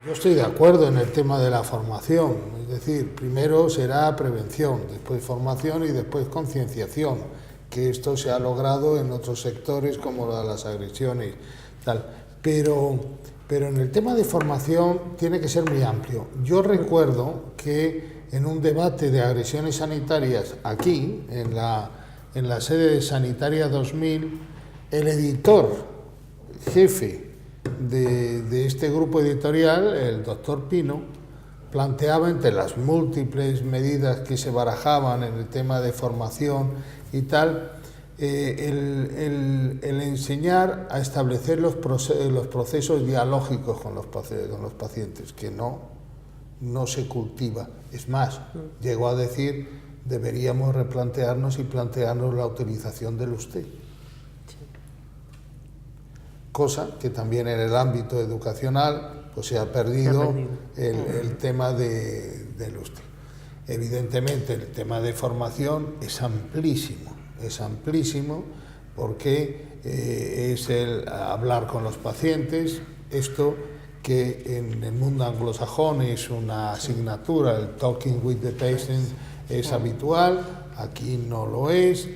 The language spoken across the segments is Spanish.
Yo estoy de acuerdo en el tema de la formación, es decir, primero será prevención, después formación y después concienciación, que esto se ha logrado en otros sectores como las agresiones, tal. Pero en el tema de formación tiene que ser muy amplio. Yo recuerdo que en un debate de agresiones sanitarias aquí, en la sede de Sanitaria 2000, el editor jefe de este grupo editorial, el doctor Pino, planteaba entre las múltiples medidas que se barajaban en el tema de formación y tal, el enseñar a establecer los procesos dialógicos con los pacientes, que no se cultiva. Es más, llegó a decir, deberíamos replantearnos y plantearnos la utilización del usted. Cosa que también en el ámbito educacional pues se ha perdido el tema del usted. Evidentemente el tema de formación es amplísimo porque es el hablar con los pacientes, esto que en el mundo anglosajón es una asignatura, el talking with the patient es habitual, aquí no lo es,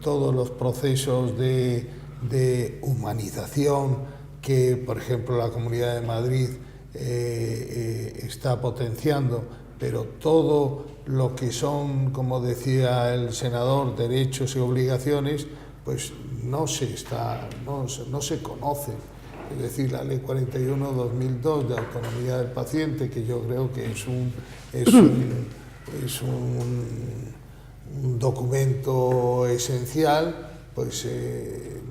todos los procesos de humanización que, por ejemplo, la Comunidad de Madrid está potenciando, pero todo lo que son, como decía el senador, derechos y obligaciones, pues no se conocen. Es decir, la Ley 41/2002 de autonomía del paciente, que yo creo que es un documento esencial, pues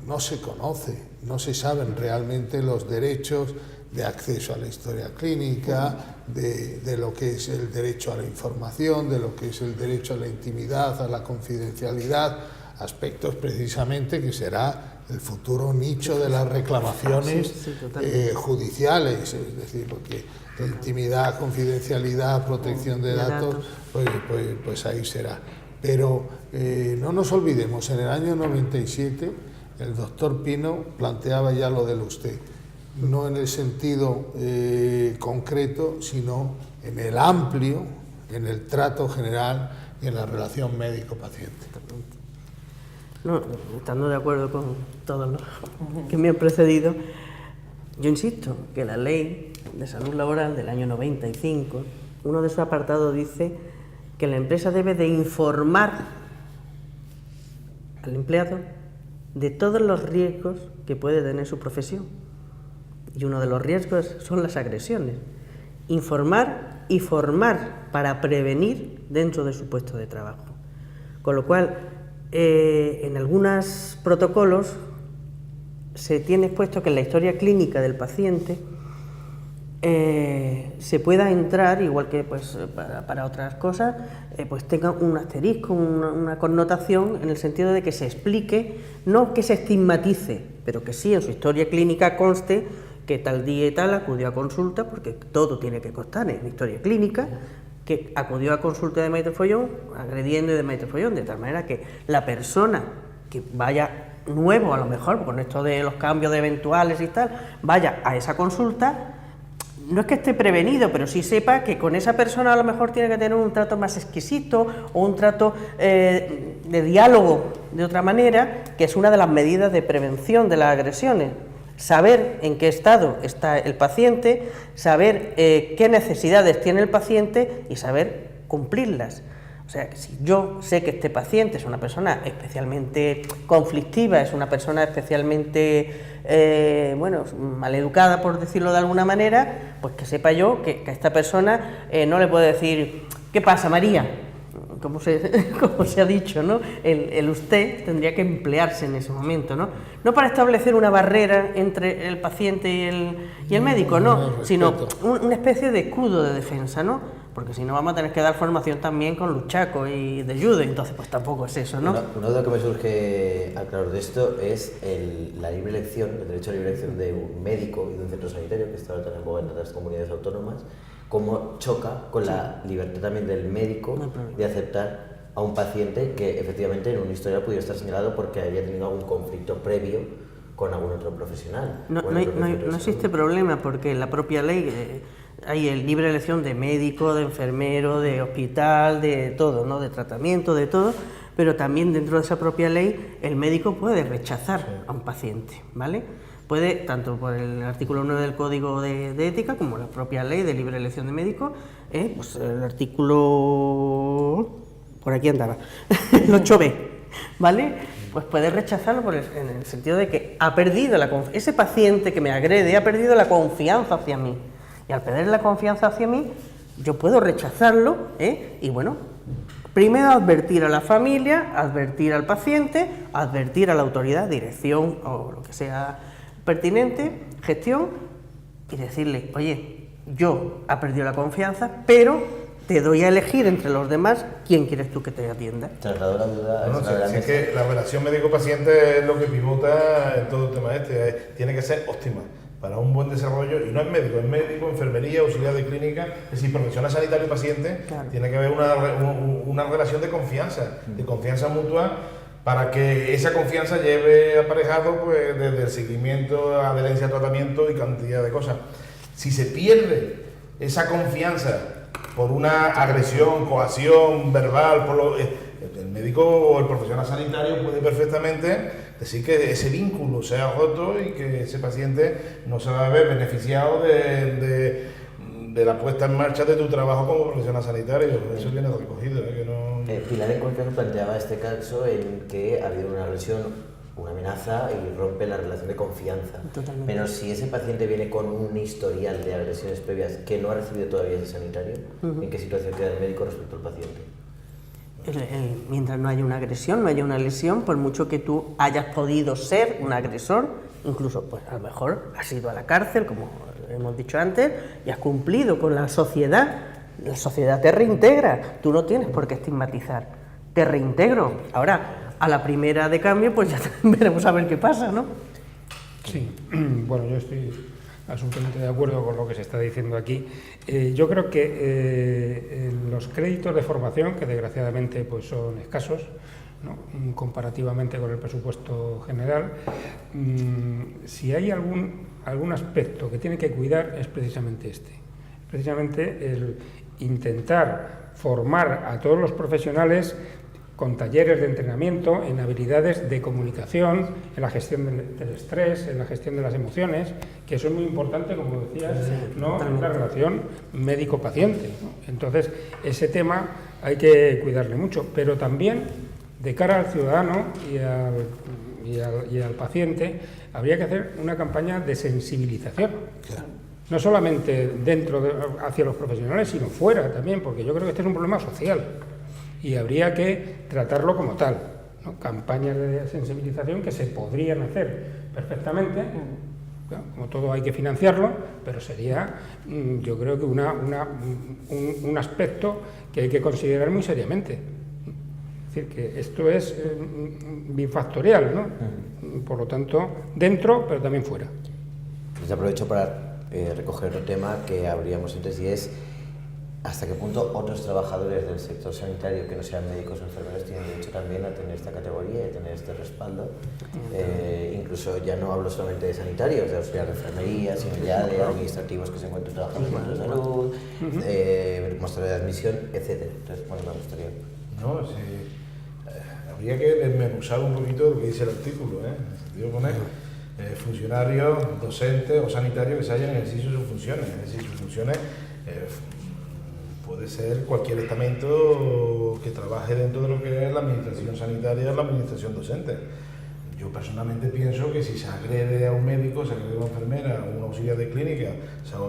no se conoce, no se saben realmente los derechos de acceso a la historia clínica, de lo que es el derecho a la información, de lo que es el derecho a la intimidad, a la confidencialidad, aspectos precisamente que será el futuro nicho de las reclamaciones judiciales, es decir, porque la intimidad, confidencialidad, protección de datos, pues ahí será. Pero no nos olvidemos, en el año 97 el doctor Pino planteaba ya lo del usted, no en el sentido concreto, sino en el amplio, en el trato general y en la relación médico-paciente. No, estando de acuerdo con todos los que me han precedido, yo insisto que la Ley de Salud Laboral del año 95, uno de sus apartados dice que la empresa debe de informar al empleado de todos los riesgos que puede tener su profesión. Y uno de los riesgos son las agresiones. Informar y formar para prevenir dentro de su puesto de trabajo. Con lo cual, en algunos protocolos se tiene expuesto que en la historia clínica del paciente se pueda entrar, igual que pues, para otras cosas, pues tenga un asterisco, una connotación en el sentido de que se explique, no que se estigmatice, pero que sí en su historia clínica conste que tal día y tal acudió a consulta, porque todo tiene que constar en la historia clínica, que acudió a consulta de maestro follón, agrediendo de maestro follón, de tal manera que la persona que vaya nuevo, a lo mejor, con esto de los cambios de eventuales y tal, vaya a esa consulta, no es que esté prevenido, pero sí sepa que con esa persona a lo mejor tiene que tener un trato más exquisito o un trato de diálogo de otra manera, que es una de las medidas de prevención de las agresiones. Saber en qué estado está el paciente, saber qué necesidades tiene el paciente y saber cumplirlas. O sea, si yo sé que este paciente es una persona especialmente conflictiva, es una persona especialmente, maleducada, por decirlo de alguna manera, pues que sepa yo que a esta persona no le puedo decir, ¿qué pasa, María? Como se ha dicho, ¿no? El usted tendría que emplearse en ese momento, ¿no? No para establecer una barrera entre el paciente y el médico, no, sino una especie de escudo de defensa, ¿no? Porque si no vamos a tener que dar formación también con luchacos y de judo, entonces pues tampoco es eso, ¿no? Uno de lo que me surge al claro de esto es la libre elección, el derecho a libre elección de un médico y de un centro sanitario, que está ahora tan en boga en otras comunidades autónomas, cómo choca con la libertad también del médico de aceptar a un paciente que efectivamente en una historia pudiera estar señalado porque había tenido algún conflicto previo con algún otro profesional. No existe problema, porque en la propia ley hay libre elección de médico, de enfermero, de hospital, de todo, ¿no? De tratamiento, de todo, pero también dentro de esa propia ley el médico puede rechazar a un paciente, ¿vale? Puede, tanto por el artículo 9 del Código de Ética como la propia ley de libre elección de médico, pues el artículo, por aquí andaba, el 8b, ¿vale? Pues puede rechazarlo en el sentido de que ha perdido ese paciente que me agrede ha perdido la confianza hacia mí. Y al perder la confianza hacia mí, yo puedo rechazarlo, y bueno, primero advertir a la familia, advertir al paciente, advertir a la autoridad, dirección o lo que sea pertinente, gestión, y decirle, oye, yo he perdido la confianza, pero te doy a elegir entre los demás quién quieres tú que te atienda. Trasladó la duda. Es que la relación médico-paciente es lo que pivota en todo el tema tiene que ser óptima para un buen desarrollo, y no es médico, enfermería, auxiliar de clínica, es decir, profesional sanitario y paciente, claro. Tiene que haber una relación de confianza mutua, para que esa confianza lleve aparejado pues desde el seguimiento, adherencia al tratamiento y cantidad de cosas. Si se pierde esa confianza por una agresión, coacción verbal, el médico o el profesional sanitario puede perfectamente decir que ese vínculo se ha roto y que ese paciente no se va a ver beneficiado de la puesta en marcha de tu trabajo como profesional sanitario. Eso viene recogido. Pilar en Confianza planteaba este caso en que ha habido una agresión, una amenaza y rompe la relación de confianza. Totalmente. Pero si ese paciente viene con un historial de agresiones previas que no ha recibido todavía ese sanitario, ¿en qué situación queda el médico respecto al paciente? Mientras no haya una agresión, no haya una lesión, por mucho que tú hayas podido ser un agresor, incluso pues a lo mejor has ido a la cárcel, como hemos dicho antes, y has cumplido con la sociedad te reintegra, tú no tienes por qué estigmatizar, te reintegro. Ahora, a la primera de cambio, pues ya veremos a ver qué pasa, ¿no? Sí, bueno, yo estoy absolutamente de acuerdo con lo que se está diciendo aquí. Yo creo que los créditos de formación, que desgraciadamente pues son escasos, ¿no? Comparativamente con el presupuesto general, si hay algún aspecto que tiene que cuidar es precisamente el intentar formar a todos los profesionales con talleres de entrenamiento en habilidades de comunicación, en la gestión del estrés, en la gestión de las emociones, que eso es muy importante, como decías, ¿no? En la relación médico-paciente, ¿no? Entonces, ese tema hay que cuidarle mucho, pero también de cara al ciudadano y al paciente, habría que hacer una campaña de sensibilización. No solamente hacia los profesionales, sino fuera también, porque yo creo que este es un problema social y habría que tratarlo como tal, ¿no? Campañas de sensibilización que se podrían hacer perfectamente, claro, como todo hay que financiarlo, pero sería, yo creo que un aspecto que hay que considerar muy seriamente. Es decir, que esto es bifactorial, ¿no? Por lo tanto, dentro, pero también fuera. Les aprovecho para recoger otro tema que abríamos antes, y es hasta qué punto otros trabajadores del sector sanitario que no sean médicos o enfermeros tienen derecho también a tener esta categoría y tener este respaldo. Incluso ya no hablo solamente de sanitarios, de auxiliar de enfermería, sino ya de administrativos que se encuentran trabajando en centros de salud, mostrador de admisión, etc. Entonces, bueno, me gustaría... No, sí, habría que desmenuzar un poquito lo que dice el artículo, en el sentido de poner funcionarios, docentes o sanitarios que se hayan ejercicio sus funciones. Es decir, sus funciones puede ser cualquier estamento que trabaje dentro de lo que es la administración sanitaria o la administración docente. Yo personalmente pienso que si se agrede a un médico, se agrede a una enfermera, a un auxiliar de clínica,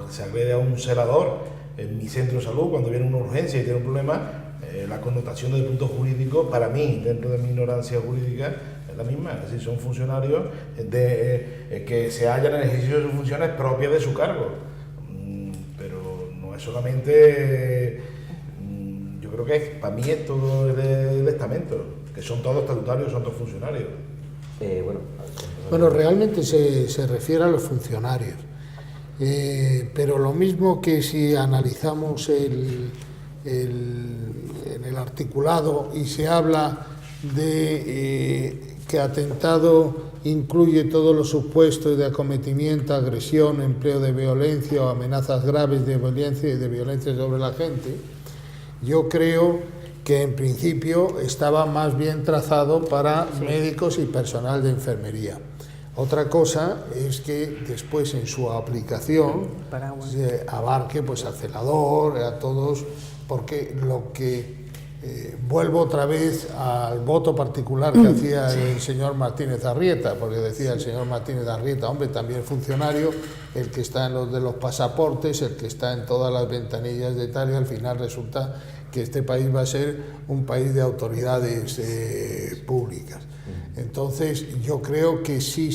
se agrede a un celador en mi centro de salud cuando viene una urgencia y tiene un problema, la connotación del punto jurídico, para mí, dentro de mi ignorancia jurídica, es la misma. Es decir, son funcionarios que se hallan en el ejercicio de sus funciones propias de su cargo. Pero no es solamente... Yo creo que para mí es todo el estamento, que son todos estatutarios, son todos funcionarios. Bueno, realmente se refiere a los funcionarios. Pero lo mismo que si analizamos en el articulado y se habla de que atentado incluye todos los supuestos de acometimiento, agresión, empleo de violencia o amenazas graves de violencia sobre la gente, yo creo que en principio estaba más bien trazado para médicos y personal de enfermería. Otra cosa es que después en su aplicación se abarque pues al celador, a todos, porque lo que vuelvo otra vez al voto particular que hacía el señor Martínez Arrieta, porque decía el señor Martínez Arrieta, hombre, también funcionario, el que está en los de los pasaportes, el que está en todas las ventanillas de tal, y al final resulta que este país va a ser un país de autoridades públicas. Entonces yo creo que sí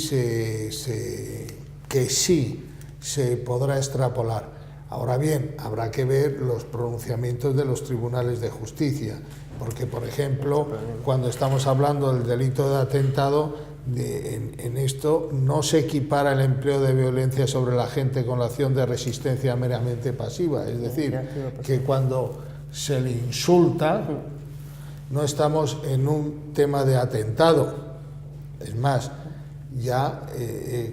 se podrá extrapolar. Ahora bien, habrá que ver los pronunciamientos de los tribunales de justicia, porque, por ejemplo, cuando estamos hablando del delito de atentado, en esto no se equipara el empleo de violencia sobre la gente con la acción de resistencia meramente pasiva. Es decir, que cuando se le insulta, no estamos en un tema de atentado. Es más, ya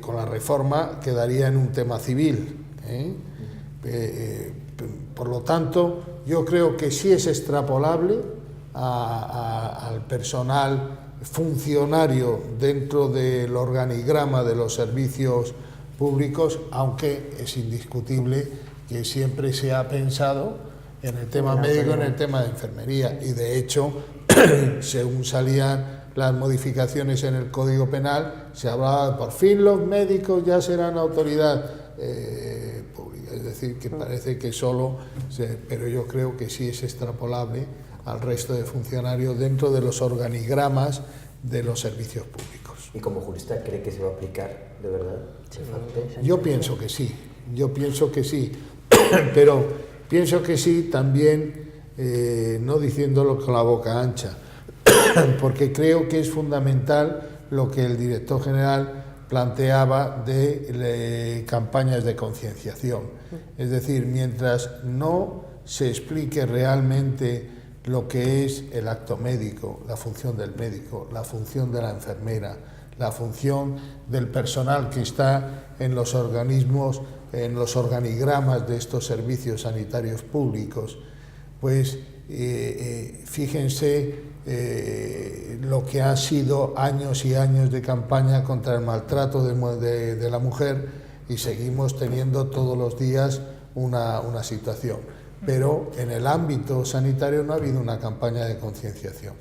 con la reforma quedaría en un tema civil, por lo tanto, yo creo que sí es extrapolable al personal funcionario dentro del organigrama de los servicios públicos, aunque es indiscutible que siempre se ha pensado en el tema médico y en el tema de enfermería, y de hecho, según salían las modificaciones en el Código Penal, se hablaba de por fin los médicos ya serán autoridad pública, es decir, que parece que pero yo creo que sí es extrapolable al resto de funcionarios dentro de los organigramas de los servicios públicos. ¿Y como jurista cree que se va a aplicar de verdad? Yo pienso que sí, pero pienso que sí también, no diciéndolo con la boca ancha, porque creo que es fundamental lo que el director general planteaba de campañas de concienciación. Es decir, mientras no se explique realmente lo que es el acto médico, la función del médico, la función de la enfermera, la función del personal que está en los organismos, en los organigramas de estos servicios sanitarios públicos, pues fíjense lo que ha sido años y años de campaña contra el maltrato de la mujer, y seguimos teniendo todos los días una situación. Pero en el ámbito sanitario no ha habido una campaña de concienciación.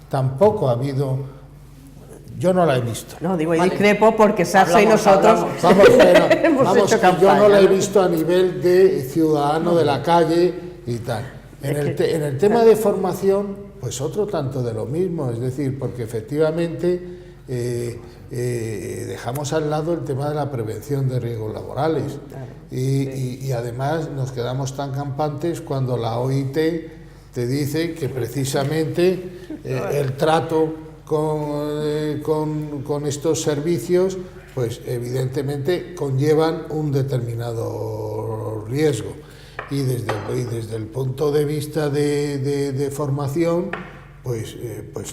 Tampoco ha habido, yo no la he visto. No, digo, y discrepo porque Sasa y nosotros vamos, yo no la he visto a nivel de ciudadano de la calle y tal. En el tema de formación, pues otro tanto de lo mismo, es decir, porque efectivamente dejamos al lado el tema de la prevención de riesgos laborales, y además nos quedamos tan campantes cuando la OIT te dice que precisamente el trato con estos servicios, pues evidentemente conllevan un determinado riesgo. Y desde el punto de vista de formación, pues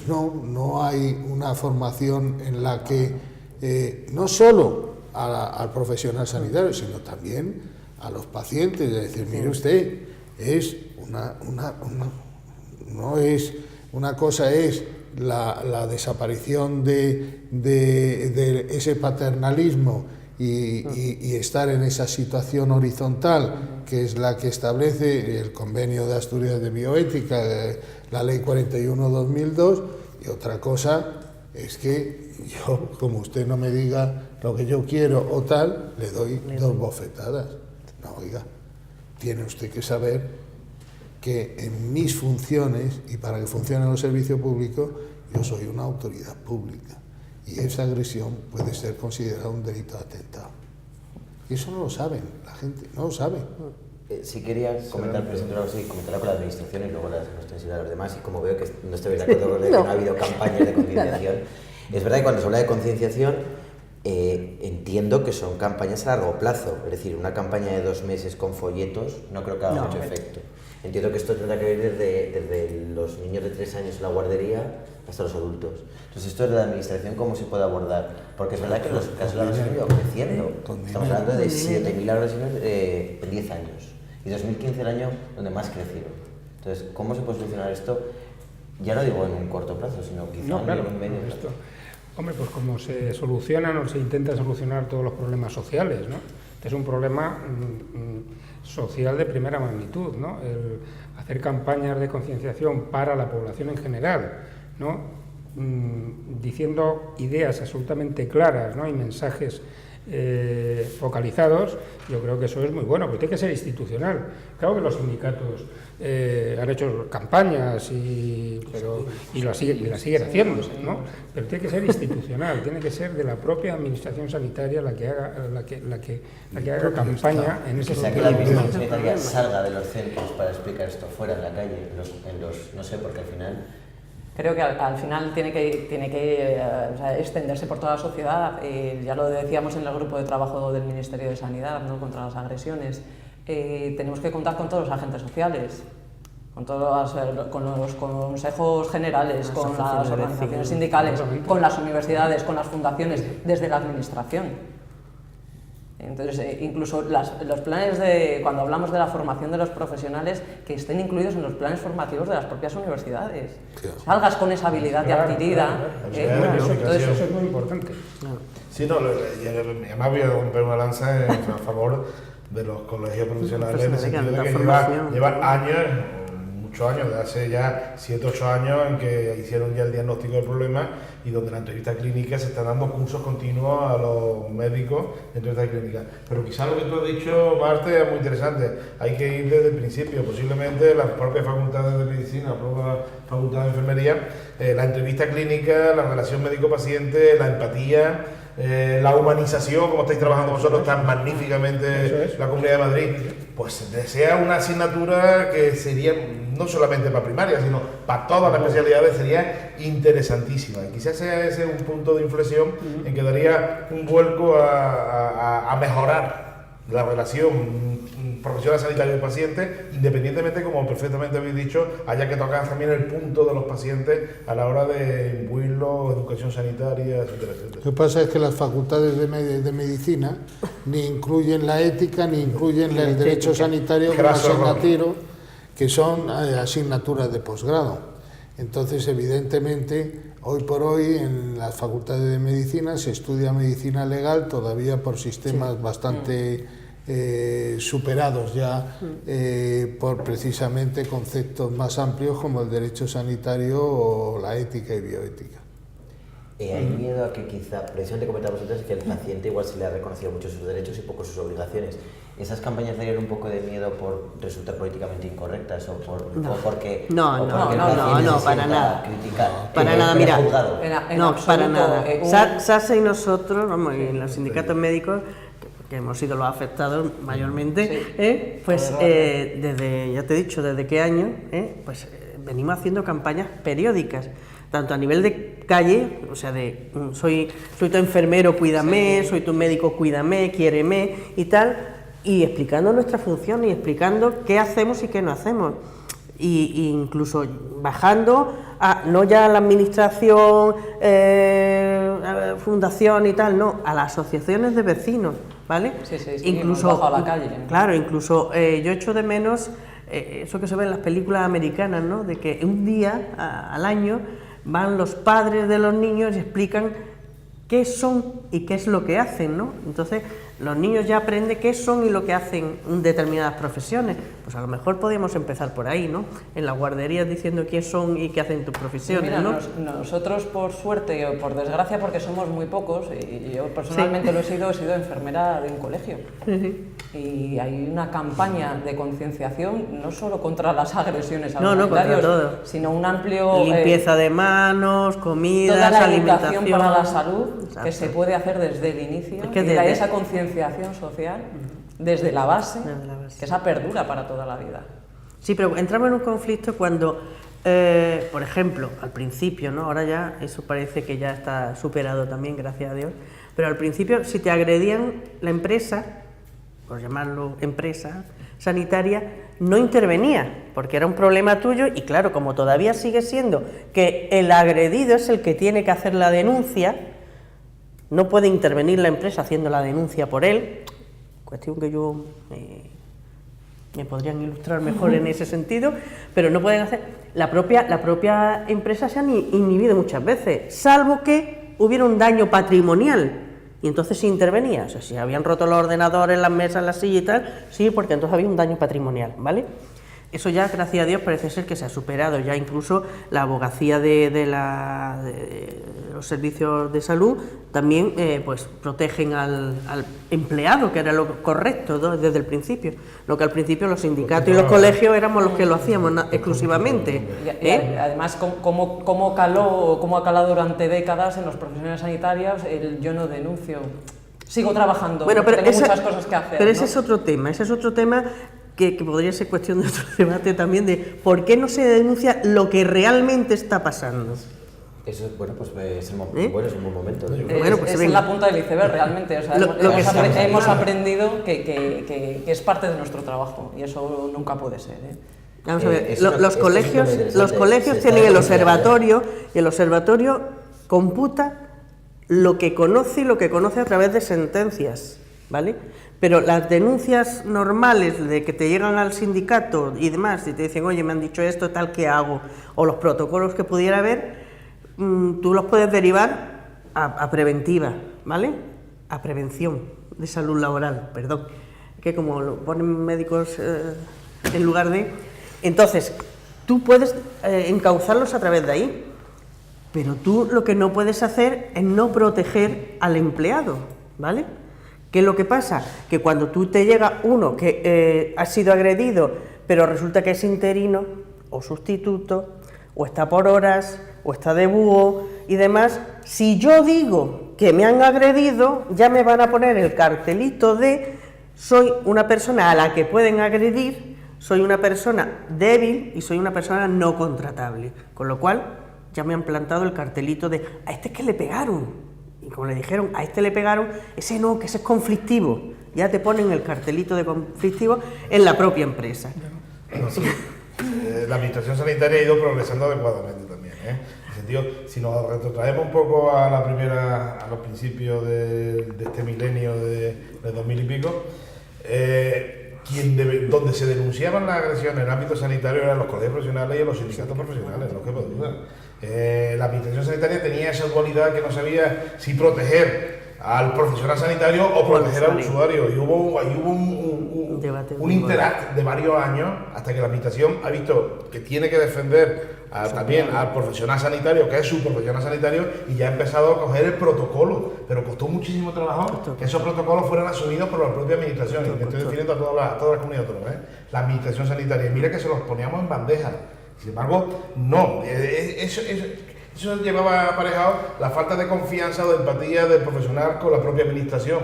no hay una formación en la que no solo al profesional sanitario, sino también a los pacientes. Es decir, mire usted, es una cosa es la desaparición de ese paternalismo y estar en esa situación horizontal, que es la que establece el Convenio de Asturias de Bioética, la Ley 41/2002, y otra cosa es que yo, como usted no me diga lo que yo quiero o tal, le doy dos bofetadas. No, oiga, tiene usted que saber que en mis funciones, y para que funcionen los servicios públicos, yo soy una autoridad pública, y esa agresión puede ser considerada un delito de atentado. Y eso no lo saben, la gente no lo sabe. Sí quería comentar, comentarlo con la administración y luego las extensiones a los demás, y como veo que no estoy de acuerdo con que no ha habido campañas de concienciación. Es verdad que cuando se habla de concienciación, entiendo que son campañas a largo plazo, es decir, una campaña de 2 meses con folletos no creo que haga mucho efecto. Entiendo que esto tendrá que ver desde los niños de 3 años en la guardería hasta los adultos. Entonces, esto de la administración, ¿cómo se puede abordar? Porque es verdad que los casos de agresión han ido creciendo. Estamos hablando de 7.000 agresiones en 10 años. Y 2015 el año donde más creció. Entonces, ¿cómo se puede solucionar esto? Ya no digo en un corto plazo, sino quizá en un medio plazo. Hombre, pues como se solucionan o se intenta solucionar todos los problemas sociales, ¿no? Es un problema social de primera magnitud, ¿no? El hacer campañas de concienciación para la población en general, ¿no? Diciendo ideas absolutamente claras, ¿no? Y mensajes focalizados, yo creo que eso es muy bueno, pero tiene que ser institucional. Claro que los sindicatos han hecho campañas y las siguen haciendo, ¿no? Pero tiene que ser institucional, tiene que ser de la propia administración sanitaria la que haga campaña en ese sentido. Que la administración sanitaria salga de los centros para explicar esto fuera en la calle, no sé, porque al final. Creo que al final tiene que o sea, extenderse por toda la sociedad. Ya lo decíamos en el grupo de trabajo del Ministerio de Sanidad, ¿no? Contra las agresiones. Tenemos que contar con todos los agentes sociales, con los consejos generales, con las organizaciones sindicales, con las universidades, con las fundaciones, desde la administración. Entonces, incluso los planes cuando hablamos de la formación de los profesionales, que estén incluidos en los planes formativos de las propias universidades. Salgas con esa habilidad adquirida. Entonces, eso es muy importante. Sí, no, y además voy a romper una lanza a favor de los colegios profesionales, en el sentido de que llevan años, muchos años, de hace ya 7 o 8 años, en que hicieron ya el diagnóstico del problema y donde en la entrevista clínica se están dando cursos continuos a los médicos de entrevista clínica. Pero quizás lo que tú has dicho, Marte, es muy interesante. Hay que ir desde el principio, posiblemente las propias facultades de medicina, la propia facultad de enfermería, la entrevista clínica, la relación médico-paciente, la empatía, la humanización, como estáis trabajando vosotros tan magníficamente la Comunidad de Madrid, pues sea una asignatura que sería no solamente para primaria, sino para todas las especialidades, sería interesantísima. Y quizás sea ese un punto de inflexión en que daría un vuelco a mejorar la relación profesional sanitario y paciente, independientemente, como perfectamente habéis dicho, haya que tocar también el punto de los pacientes a la hora de imbuirlos, educación sanitaria, etcétera, etcétera. Lo que pasa es que las facultades de medicina ni incluyen la ética ni incluyen el derecho sanitario como asignatura, que son asignaturas de posgrado. Entonces, evidentemente, hoy por hoy en las facultades de medicina se estudia medicina legal todavía por sistemas bastante superados ya por precisamente conceptos más amplios como el derecho sanitario o la ética y bioética. Hay miedo a que quizá, precisamente comentábamos antes, que el paciente igual se le ha reconocido mucho sus derechos y poco sus obligaciones. ¿Esas campañas darían un poco de miedo por resultar políticamente incorrectas o porque no, para nada. Criticar, para nada, mira, no, para nada. SASE y nosotros, vamos, y los sindicatos médicos, que hemos sido los afectados mayormente, pues desde, ya te he dicho, desde qué año, pues venimos haciendo campañas periódicas, tanto a nivel de calle, o sea, de soy tu enfermero, cuídame, soy tu médico, cuídame, quiéreme y tal, y explicando nuestra función y explicando qué hacemos y qué no hacemos. Y incluso bajando no ya a la administración, a fundación y tal, no, a las asociaciones de vecinos, ¿vale? Sí, incluso bajo a la calle. Claro, incluso yo echo de menos eso que se ve en las películas americanas, ¿no? De que un día al año van los padres de los niños y explican qué son y qué es lo que hacen, ¿no? Entonces, los niños ya aprenden qué son y lo que hacen determinadas profesiones. Pues a lo mejor podríamos empezar por ahí, ¿no? En las guarderías diciendo qué son y qué hacen tus profesiones, Mira, ¿no? Nosotros, por suerte o por desgracia, porque somos muy pocos, y yo personalmente he sido enfermera de un colegio. Y hay una campaña de concienciación no solo contra las agresiones a los sanitarios, todo, sino un amplio... limpieza de manos, comidas, toda la alimentación educación para la salud. Exacto. Que se puede hacer desde el inicio, es que y esa concienciación social desde la base, que esa perdura para toda la vida. Sí, pero entramos en un conflicto cuando, por ejemplo, al principio, ¿no? Ahora ya eso parece que ya está superado también, gracias a Dios, pero al principio si te agredían la empresa, por llamarlo empresa sanitaria, no intervenía, porque era un problema tuyo y claro, como todavía sigue siendo que el agredido es el que tiene que hacer la denuncia, no puede intervenir la empresa haciendo la denuncia por él, cuestión que yo me podrían ilustrar mejor en ese sentido, pero no pueden hacer, la propia empresa se han inhibido muchas veces, salvo que hubiera un daño patrimonial. Y entonces sí intervenía, o sea, si habían roto los ordenadores, las mesas, las sillas y tal, sí, porque entonces había un daño patrimonial, ¿vale? Eso ya, gracias a Dios, parece ser que se ha superado, ya incluso la abogacía de los servicios de salud también pues protegen al empleado, que era lo correcto, ¿no?, desde el principio, lo que al principio los sindicatos y los colegios éramos los que lo hacíamos exclusivamente. Y además, ¿cómo ha calado durante décadas en los profesionales sanitarios el yo no denuncio? Sigo trabajando, bueno, pero tengo muchas cosas que hacer. Pero ¿no? ese es otro tema que podría ser cuestión de otro debate también, de por qué no se denuncia lo que realmente está pasando. Eso, bueno, pues es, bueno, es un buen momento, ¿no? Bueno, pues es la punta del iceberg realmente, o sea, hemos aprendido que es parte de nuestro trabajo y eso nunca puede ser, ¿eh? Vamos a ver, los colegios tienen el observatorio y el observatorio computa lo que conoce y lo que conoce a través de sentencias, ¿vale? Pero las denuncias normales de que te llegan al sindicato y demás, y te dicen, oye, me han dicho esto, tal, ¿qué hago? O los protocolos que pudiera haber, tú los puedes derivar a preventiva, ¿vale? A prevención de salud laboral, perdón, que como lo ponen médicos en lugar de... Entonces, tú puedes encauzarlos a través de ahí, pero tú lo que no puedes hacer es no proteger al empleado, ¿vale? ¿Qué es lo que pasa? Que cuando tú te llega uno que ha sido agredido, pero resulta que es interino o sustituto, o está por horas, o está de búho y demás, si yo digo que me han agredido, ya me van a poner el cartelito de soy una persona a la que pueden agredir, soy una persona débil y soy una persona no contratable, con lo cual ya me han plantado el cartelito de a este es que le pegaron. Y como le dijeron, a este le pegaron, ese no, que ese es conflictivo. Ya te ponen el cartelito de conflictivo en la propia empresa. Sí. La administración sanitaria ha ido progresando adecuadamente también, ¿eh? En el sentido, si nos retrotraemos un poco a los principios de este milenio de 2000 y pico, donde se denunciaban las agresiones en el ámbito sanitario eran los colegios profesionales y los sindicatos profesionales, no quepa duda. La administración sanitaria tenía esa dualidad que no sabía si proteger al profesional sanitario o proteger al usuario, y hubo un interact de varios años hasta que la administración ha visto que tiene que defender también al profesional sanitario, que es su profesional sanitario, y ya ha empezado a coger el protocolo, pero costó muchísimo trabajo que esos protocolos fueran asumidos por la propia administración, y me estoy refiriendo a todas las comunidades autónomas, la administración sanitaria, y mira que se los poníamos en bandeja. Sin embargo, no, eso llevaba aparejado la falta de confianza o de empatía del profesional con la propia administración.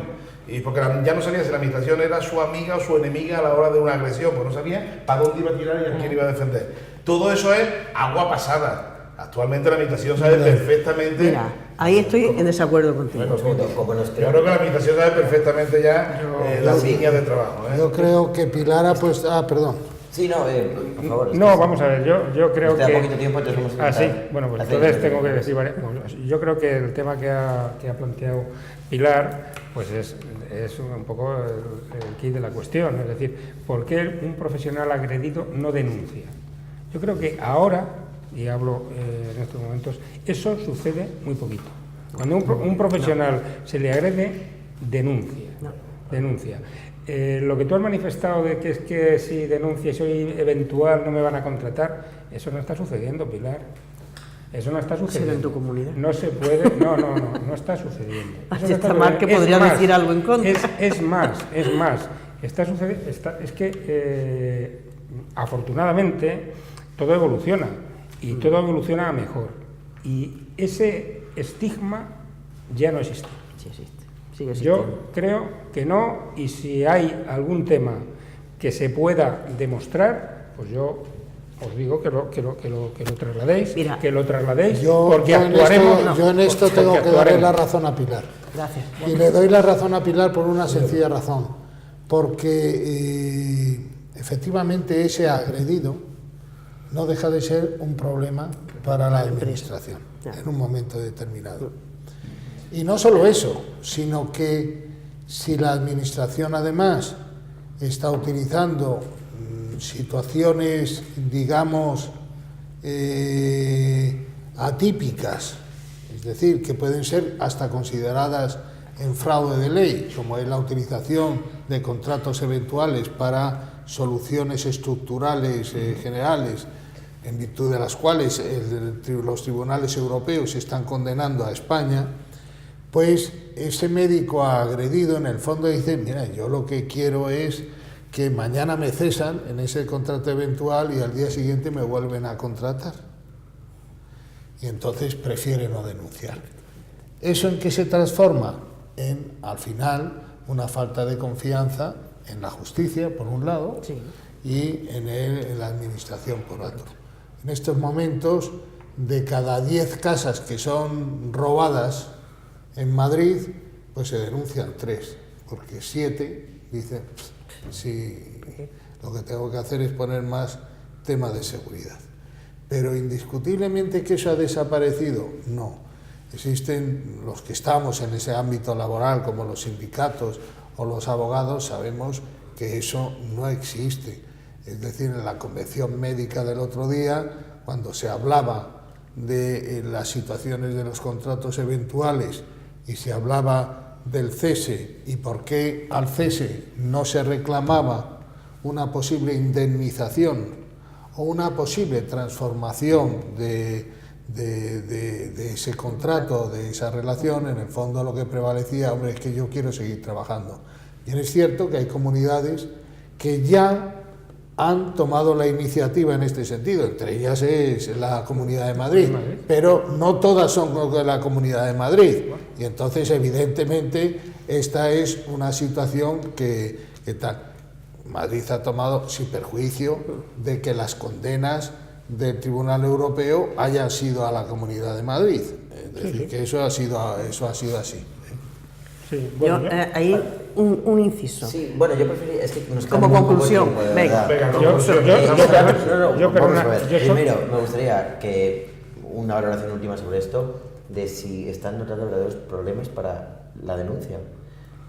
Y porque ya no sabía si la administración era su amiga o su enemiga a la hora de una agresión, pues no sabía para dónde iba a tirar y a quién iba a defender. Todo eso es agua pasada. Actualmente la administración sabe perfectamente... Mira, ahí estoy en desacuerdo contigo. Yo creo que la administración sabe perfectamente ya las líneas de trabajo, ¿eh? Yo creo que Pilar ha puesto... perdón. Sí, no, por favor. No, vamos a ver, yo creo que... poquito tiempo, entonces vamos a sí, bueno, pues entonces tengo que decir... yo creo que el tema que ha planteado Pilar, pues es un poco el kit de la cuestión, es decir, ¿por qué un profesional agredido no denuncia? Yo creo que ahora, y hablo en estos momentos, eso sucede muy poquito. Cuando un profesional se le agrede, denuncia. Lo que tú has manifestado de que es que si denuncio y soy eventual no me van a contratar, eso no está sucediendo, Pilar. Eso no está sucediendo. ¿En tu comunidad? No se puede, no está sucediendo. Así está mal que podría decir algo en contra. Es más, está sucediendo, es que afortunadamente todo evoluciona y todo evoluciona a mejor. Y ese estigma ya no existe. Sí existe. Sigue Yo creo que no, y si hay algún tema que se pueda demostrar, pues yo os digo que lo trasladéis, Mira, porque actuaremos. Yo en esto tengo que darle la razón a Pilar. Gracias. Y le doy la razón a Pilar por una sencilla razón. porque efectivamente ese agredido no deja de ser un problema para la administración en un momento determinado. Y no solo eso, sino que si la administración además está utilizando situaciones, digamos, atípicas, es decir, que pueden ser hasta consideradas en fraude de ley, como es la utilización de contratos eventuales para soluciones estructurales generales, en virtud de las cuales los tribunales europeos están condenando a España, pues ese médico agredido en el fondo dice, mira, yo lo que quiero es que mañana me cesan en ese contrato eventual y al día siguiente me vuelven a contratar. Y entonces prefiere no denunciar. ¿Eso en qué se transforma? En, al final, una falta de confianza en la justicia, por un lado, Sí. y en la administración, por otro. En estos momentos, de cada 10 casas que son robadas en Madrid, pues se denuncian 3, porque 7 dicen, sí, lo que tengo que hacer es poner más tema de seguridad. Pero indiscutiblemente que eso ha desaparecido, no. Existen los que estamos en ese ámbito laboral, como los sindicatos o los abogados, sabemos que eso no existe. Es decir, en la convención médica del otro día, cuando se hablaba de las situaciones de los contratos eventuales y se hablaba del cese y por qué al cese no se reclamaba una posible indemnización o una posible transformación de ese contrato, de esa relación, en el fondo lo que prevalecía, hombre, es que yo quiero seguir trabajando. Bien es cierto que hay comunidades que ya han tomado la iniciativa en este sentido, entre ellas es la Comunidad de Madrid, pero no todas son de la Comunidad de Madrid, y entonces evidentemente esta es una situación que tal. Madrid ha tomado, sin perjuicio de que las condenas del Tribunal Europeo hayan sido a la Comunidad de Madrid, es decir, que eso ha sido así. Sí, bueno, Ahí un inciso. Sí, bueno, yo preferiría... Es que nos queda Como muy poco conclusión, tiempo, de venga. verdad. Venga, yo- conclusión. yo- Vamos a ver. yo soy- Primero, me gustaría que una valoración última sobre esto, de si están notando verdaderos problemas para la denuncia.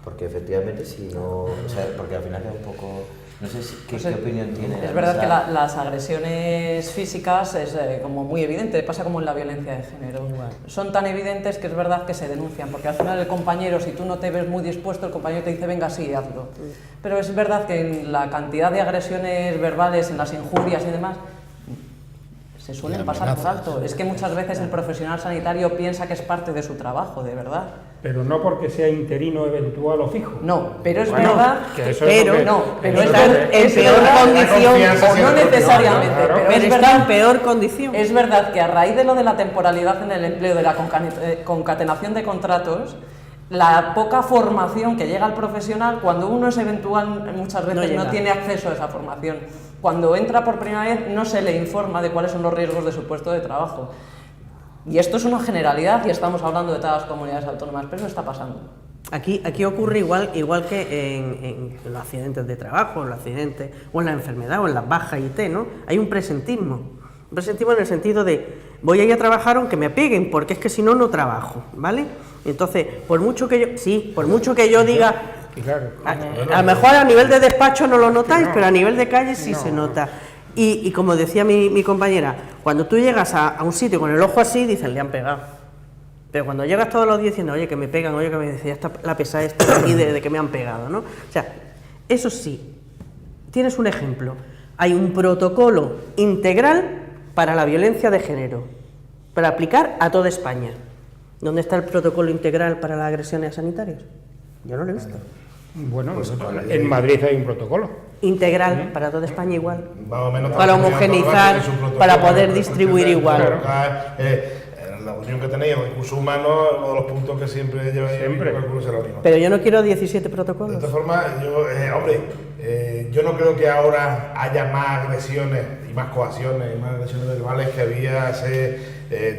Porque efectivamente, si no... O sea, porque al final queda un poco... No sé qué opinión tiene. Es verdad que las agresiones físicas es como muy evidente, pasa como en la violencia de género. Son tan evidentes que es verdad que se denuncian, porque al final el compañero, si tú no te ves muy dispuesto, el compañero te dice, venga, sí, hazlo. Pero es verdad que en la cantidad de agresiones verbales, en las injurias y demás, se suelen pasar por alto. Es que muchas veces el profesional sanitario piensa que es parte de su trabajo, de verdad. pero no porque sea interino, eventual o fijo. No, pero es Bueno, verdad, que eso es lo que- pero eso está es lo que- en peor condición, confianza o no siempre, necesariamente, claro. pero Pero es está verdad, en peor condición. es verdad que a raíz de lo de la temporalidad en el empleo, de la concatenación de contratos, la poca formación que llega al profesional, cuando uno es eventual, muchas veces no llega. tiene acceso a esa formación. Cuando entra por primera vez, no se le informa de cuáles son los riesgos de su puesto de trabajo. Y esto es una generalidad y estamos hablando de todas las comunidades autónomas, pero eso está pasando. Aquí ocurre igual que en los accidentes de trabajo, en los accidentes, o en la enfermedad, o en las bajas IT, ¿no? Hay un presentismo. Un presentismo en el sentido de, voy a ir a trabajar aunque me peguen, porque es que si no, no trabajo, ¿vale? Entonces, por mucho que yo diga, Claro. a lo mejor a nivel de despacho no lo notáis, pero a nivel de calle sí se nota. Y como decía mi compañera, cuando tú llegas a un sitio con el ojo así, dicen, le han pegado. Pero cuando llegas todos los días diciendo, oye, que me pegan, oye, que me decía la pesada esta de aquí de que me han pegado, ¿no? O sea, eso sí, tienes un ejemplo. Hay un protocolo integral para la violencia de género, para aplicar a toda España. ¿Dónde está el protocolo integral para las agresiones a sanitarios? Yo no lo he visto. Bueno, en Madrid hay un protocolo. Integral para toda España igual. Más o menos Para todas las comunidades homogeneizar, autónomas tienen su protocolo, para poder en distribuir función de igual. la unión que tenéis, recursos humanos, uno de los puntos que siempre lleváis, Siempre. calculo, será lo mismo. Pero yo no quiero 17 De protocolos. esta forma, yo no creo que ahora haya más agresiones y más coacciones y más agresiones verbales que había hace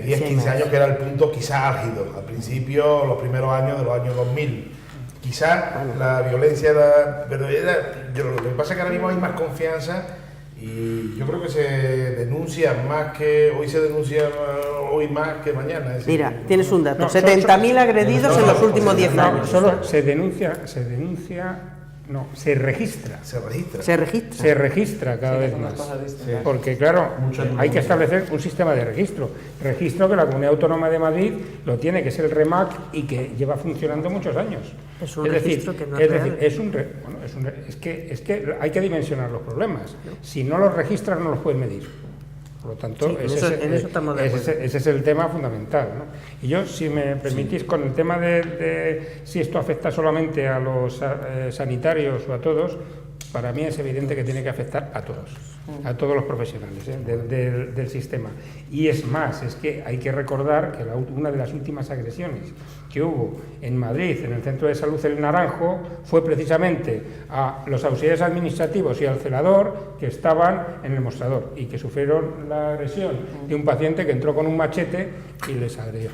10, Sí, 15 más. años, que era el punto quizás álgido. Al principio, los primeros años de los años 2000. Quizás la violencia pero lo que pasa es que ahora mismo hay más confianza y yo creo que se denuncia más que hoy más que mañana. Mira, tienes un dato, 70.000 agredidos en los últimos 10 años. Solo se registra. Se registra cada vez más. Porque, claro, hay que establecer un sistema de registro. Registro que la Comunidad Autónoma de Madrid lo tiene, que es el REMAC, y que lleva funcionando muchos años. Es un registro que no es real. Es que hay que dimensionar los problemas. Si no los registras, no los puedes medir. Por lo tanto, sí, en eso estamos de acuerdo. ese es el tema fundamental, ¿no? Y yo, si me permitís, con el tema de si esto afecta solamente a los sanitarios o a todos, para mí es evidente que tiene que afectar a todos los profesionales del sistema. Y es más, es que hay que recordar que una de las últimas agresiones que hubo en Madrid, en el Centro de Salud El Naranjo, fue precisamente a los auxiliares administrativos y al celador que estaban en el mostrador y que sufrieron la agresión de un paciente que entró con un machete y les agredió,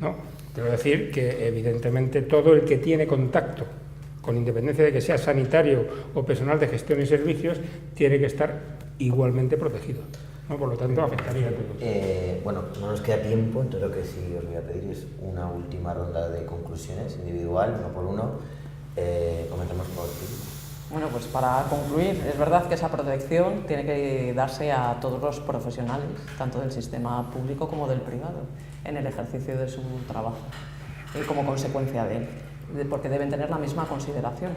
¿no? Quiero decir que evidentemente todo el que tiene contacto, con independencia de que sea sanitario o personal de gestión y servicios, tiene que estar igualmente protegido, ¿no? Por lo tanto, afectaría a todos. Bueno, no nos queda tiempo, entonces lo que sí os voy a pedir es una última ronda de conclusiones individual, uno por uno. Comentamos por ti. Bueno, pues para concluir, es verdad que esa protección tiene que darse a todos los profesionales, tanto del sistema público como del privado, en el ejercicio de su trabajo, como consecuencia de él, porque deben tener la misma consideración.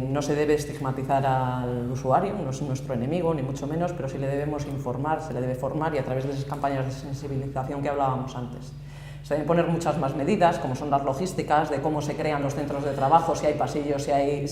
No se debe estigmatizar al usuario, no es nuestro enemigo, ni mucho menos, pero sí le debemos informar, se le debe formar, y a través de esas campañas de sensibilización que hablábamos antes. Se deben poner muchas más medidas, como son las logísticas, de cómo se crean los centros de trabajo, si hay pasillos, si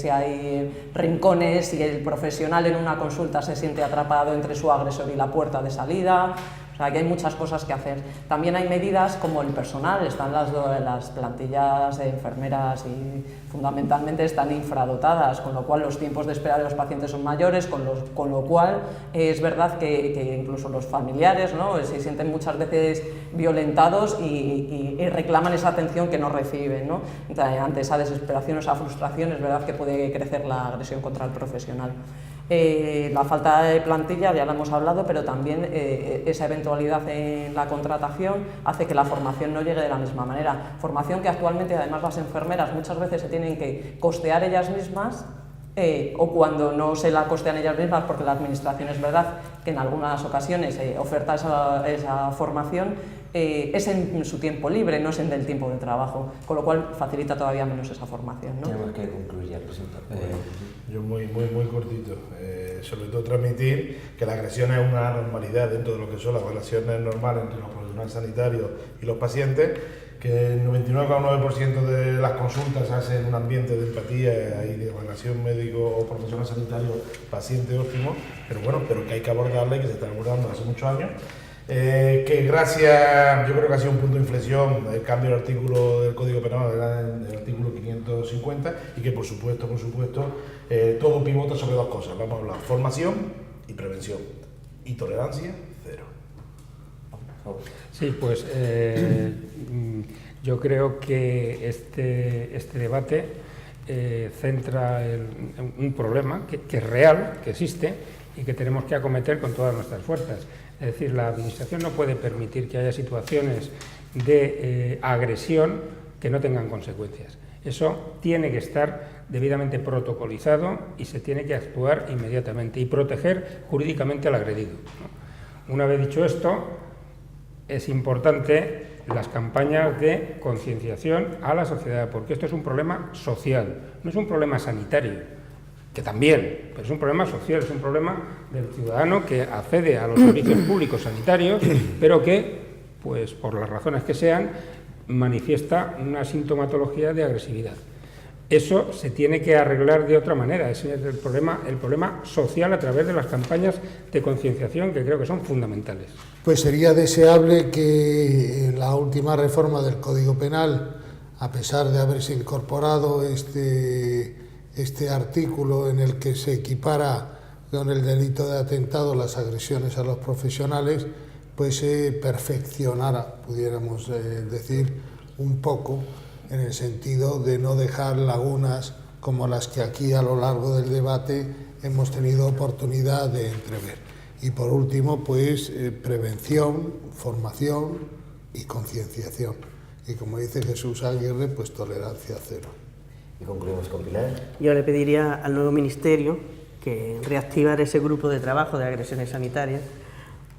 hay rincones, si el profesional en una consulta se siente atrapado entre su agresor y la puerta de salida. O sea, que hay muchas cosas que hacer. También hay medidas como el personal, están las plantillas de enfermeras y fundamentalmente están infradotadas, con lo cual los tiempos de espera de los pacientes son mayores, con lo cual es verdad que incluso los familiares, ¿no?, se sienten muchas veces violentados y reclaman esa atención que no reciben, ¿no? Ante esa desesperación, esa frustración, es verdad que puede crecer la agresión contra el profesional. La falta de plantilla, ya lo hemos hablado, pero también esa eventualidad en la contratación hace que la formación no llegue de la misma manera. Formación que actualmente, además, las enfermeras muchas veces se tienen que costear ellas mismas, o cuando no se la costean ellas mismas, porque la administración, es verdad que en algunas ocasiones oferta esa formación, es en su tiempo libre, no es en el tiempo de trabajo, con lo cual facilita todavía menos esa formación, ¿no? Tenemos que concluir ya el presentador. Yo muy cortito. Sobre todo transmitir que la agresión es una normalidad dentro de lo que son las relaciones normales entre los profesionales sanitarios y los pacientes, que el 99,9% de las consultas se hace en un ambiente de empatía y de relación médico o profesional sanitario paciente óptimo, pero que hay que abordarla y que se está abordando hace muchos años. Que gracias, yo creo que ha sido un punto de inflexión el cambio del artículo del Código Penal, el artículo 550, y que por supuesto, todo pivota sobre dos cosas. Vamos a hablar: formación y prevención, y tolerancia cero. Sí, pues yo creo que este debate centra un problema que es real, que existe y que tenemos que acometer con todas nuestras fuerzas. Es decir, la Administración no puede permitir que haya situaciones de agresión que no tengan consecuencias. Eso tiene que estar debidamente protocolizado y se tiene que actuar inmediatamente y proteger jurídicamente al agredido, ¿no? Una vez dicho esto, es importante las campañas de concienciación a la sociedad, porque esto es un problema social, no es un problema sanitario, que también, pero es un problema social, es un problema del ciudadano que accede a los servicios públicos sanitarios, pero que, pues por las razones que sean, manifiesta una sintomatología de agresividad. Eso se tiene que arreglar de otra manera, ese es el problema social a través de las campañas de concienciación, que creo que son fundamentales. Pues sería deseable que en la última reforma del Código Penal, a pesar de haberse incorporado este artículo en el que se equipara con el delito de atentado las agresiones a los profesionales, pues se perfeccionara, pudiéramos decir, un poco en el sentido de no dejar lagunas como las que aquí a lo largo del debate hemos tenido oportunidad de entrever. Y por último, pues prevención, formación y concienciación. Y como dice Jesús Aguirre, pues tolerancia cero. Y concluimos con Pilar. Yo le pediría al nuevo Ministerio que reactivara ese grupo de trabajo de agresiones sanitarias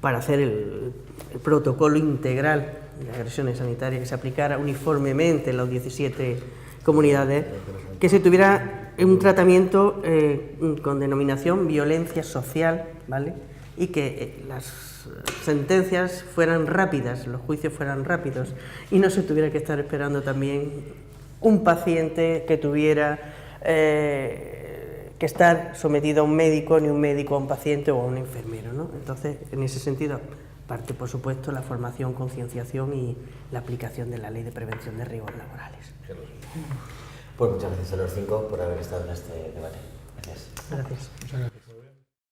para hacer el protocolo integral de agresiones sanitarias, que se aplicara uniformemente en las 17 comunidades, que se tuviera un tratamiento con denominación violencia social, ¿vale? Y que las sentencias fueran rápidas, los juicios fueran rápidos y no se tuviera que estar esperando también un paciente que tuviera que estar sometido a un médico, ni un médico a un paciente o a un enfermero, ¿no? Entonces, en ese sentido, parte, por supuesto, la formación, concienciación y la aplicación de la Ley de Prevención de Riesgos Laborales. Pues muchas gracias a los 5 por haber estado en este debate. Gracias. Gracias. Muchas gracias.